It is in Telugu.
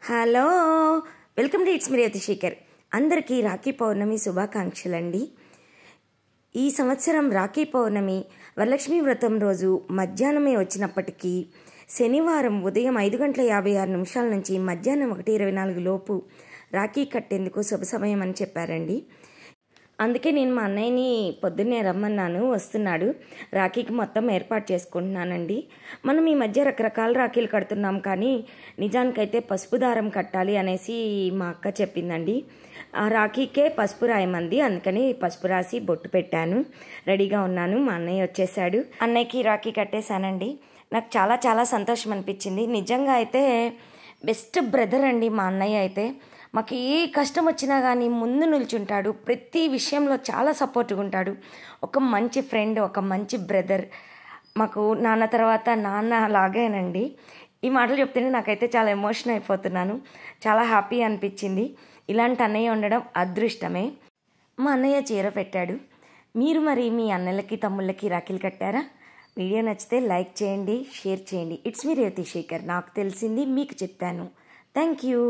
Hello, welcome to it's me Revathi Shekar. అందరికీ రాఖీ పౌర్ణమి శుభాకాంక్షలండి. ఈ సంవత్సరం రాఖీ పౌర్ణమి వరలక్ష్మి వ్రతం రోజు మధ్యాహ్నమే వచ్చినప్పటికీ శనివారం ఉదయం 5:56 నుంచి మధ్యాహ్నం 1:24 లోపు రాఖీ కట్టేందుకు శుభ సమయం అని చెప్పారండి. అందుకే నేను మా అన్నయ్యని పొద్దున్నే రమ్మన్నాను, వస్తున్నాడు. రాఖీకి మొత్తం ఏర్పాటు చేసుకుంటున్నానండి. మనం ఈ మధ్య రకరకాల రాఖీలు కడుతున్నాం, కానీ నిజానికైతే పసుపు దారం కట్టాలి అనేసి మా అక్క చెప్పిందండి. ఆ రాఖీకే పసుపు రాయమంది, అందుకని పసుపు రాసి బొట్టు పెట్టాను. రెడీగా ఉన్నాను. మా అన్నయ్య వచ్చేసాడు. అన్నయ్యకి రాఖీ కట్టేశానండి. నాకు చాలా చాలా సంతోషం అనిపించింది. నిజంగా అయితే బెస్ట్ బ్రదర్ అండి మా అన్నయ్య అయితే. మాకు ఏ కష్టం వచ్చినా కానీ ముందు నిల్చుంటాడు. ప్రతి విషయంలో చాలా సపోర్ట్గా ఉంటాడు. ఒక మంచి ఫ్రెండ్, ఒక మంచి బ్రదర్. మాకు నాన్న తర్వాత నాన్న లాగేనండి. ఈ మాటలు చెప్తేనే నాకైతే చాలా ఎమోషన్ అయిపోతున్నాను. చాలా హ్యాపీ అనిపించింది. ఇలాంటి అన్నయ్య ఉండడం అదృష్టమే. మా అన్నయ్య చీర పెట్టాడు. మీరు మరి మీ అన్నలకి తమ్ముళ్ళకి రాఖీలు కట్టారా? వీడియో నచ్చితే లైక్ చేయండి, షేర్ చేయండి. It's me Revathi Shekar. నాకు తెలిసింది మీకు చెప్పాను. Thank you.